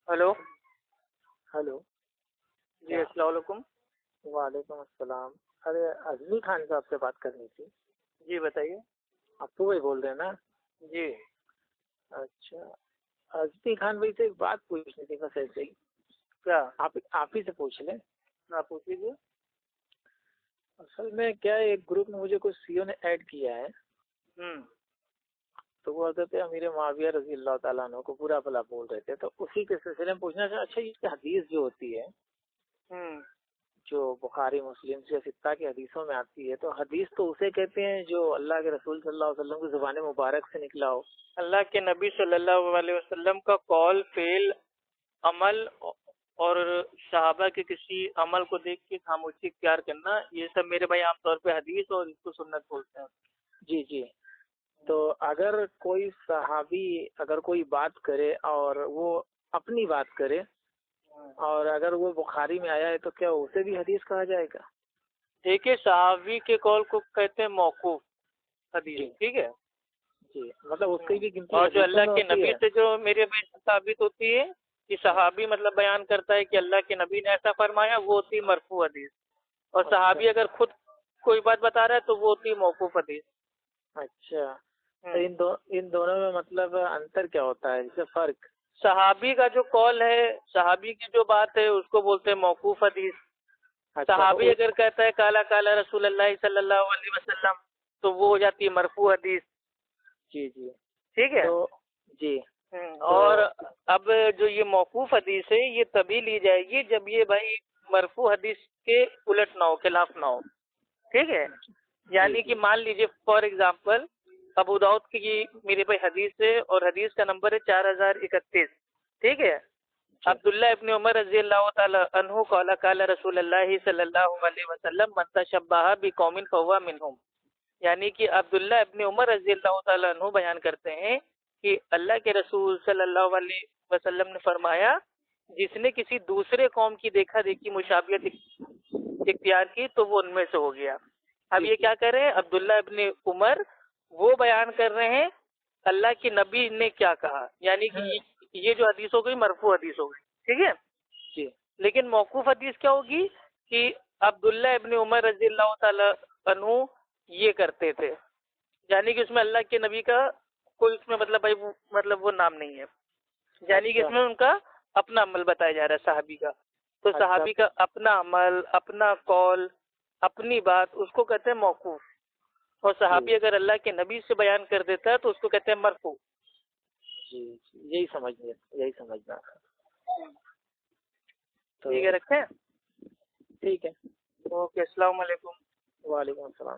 Hello. Hello. جی السلام علیکم. وعلیکم السلام. ارے اعظمی خان صاحب سے بات کرنی تھی. جی بتائیے. آپ تو وہی بول رہے ہیں نا؟ جی. اچھا اعظمی خان بھائی سے ایک بات پوچھنی تھی بس ایسے ہی. کیا؟ آپ ہی سے پوچھ لیں. آپ پوچھ لیجیے. اصل میں کیا ہے، ایک گروپ میں مجھے کچھ سی او نے ایڈ کیا ہے. تو وہ حضرت امیر معاویہ رضی اللہ تعالیٰ عنہ کو برا بھلا بول رہے تھے، تو اسی کے سلسلے میں پوچھنا چاہا. اچھا یہ حدیث جو ہوتی ہے جو بخاری مسلم سے ستہ کی حدیثوں میں آتی ہے، تو حدیث تو اسے کہتے ہیں جو اللہ کے رسول صلی اللہ علیہ وسلم کی زبان مبارک سے نکلا ہو. اللہ کے نبی صلی اللہ علیہ وسلم کا قول، فعل، عمل اور صحابہ کے کسی عمل کو دیکھ کے خاموشی اختیار کرنا، یہ سب میرے بھائی عام طور پہ حدیث اور اس کو سنت بولتے ہیں. جی جی. تو اگر کوئی صحابی اگر کوئی بات کرے اور وہ اپنی بات کرے اور اگر وہ بخاری میں آیا ہے تو کیا اسے بھی حدیث کہا جائے گا؟ دیکھیے صحابی کے قول کو کہتے ہیں موقوف حدیث. جی. ٹھیک ہے. جی مطلب اس کی بھی گنتی اور جو حدیثوں اللہ میں کے ہوتی نبی ہے. سے جو میرے بھائی ثابت ہوتی ہے کہ صحابی مطلب بیان کرتا ہے کہ اللہ کے نبی نے ایسا فرمایا، وہ ہوتی مرفوع حدیث. اور صحابی اگر خود کوئی بات بتا رہا ہے تو وہ ہوتی موقوف حدیث. اچھا تو ان دونوں میں مطلب انتر کیا ہوتا ہے، اس سے فرق؟ صحابی کا جو قول ہے، صحابی کی جو بات ہے اس کو بولتے ہیں موقوف حدیث. صحابی اگر کہتا ہے کالا کالا رسول اللہ صلی اللہ علیہ وسلم تو وہ ہو جاتی ہے مرفوع حدیث. جی جی ٹھیک ہے. جی. اور اب جو یہ موقوف حدیث ہے یہ تبھی لی جائے گی جب یہ بھائی مرفوع حدیث کے الٹ نہ ہو، خلاف نہ ہو. ٹھیک ہے. یعنی کہ مان لیجیے فار ایگزامپل ابو داؤد کی میرے بھائی حدیث ہے اور حدیث کا نمبر ہے 4031. ٹھیک ہے. عبداللہ ابن عمر رضی اللہ تعالی عنہ قال قال رسول اللہ صلی اللہ علیہ وسلم من تشبہ بقوم فہو منہم. یعنی کہ عبداللہ ابن عمر رضی اللہ تعالی عنہ بیان کرتے ہیں کہ اللہ کے رسول صلی اللہ علیہ وسلم نے فرمایا جس نے کسی دوسرے قوم کی دیکھا دیکھی مشابہت اختیار کی تو وہ ان میں سے ہو گیا. اب یہ کیا کر رہے ہیں؟ عبداللہ ابن عمر وہ بیان کر رہے ہیں اللہ کے نبی نے کیا کہا، یعنی کہ یہ جو حدیث ہو گئی مرفوع حدیث ہو گئی. ٹھیک ہے. جی. لیکن موقوف حدیث کیا ہوگی کہ عبداللہ ابن عمر رضی اللہ تعالی عنہ یہ کرتے تھے، یعنی کہ اس میں اللہ کے نبی کا کوئی اس میں مطلب بھائی وہ نام نہیں ہے، یعنی کہ اس میں ان کا اپنا عمل بتایا جا رہا ہے صحابی کا. تو صحابی کا اپنا عمل، اپنا قول، اپنی بات، اس کو کہتے ہیں موقوف. اور صحابی اگر اللہ کے نبی سے بیان کر دیتا ہے تو اس کو کہتے ہیں مرفوع. جی یہی سمجھنا. ٹھیک ہے، رکھیں. ٹھیک ہے. اوکے. السلام علیکم. وعلیکم السلام.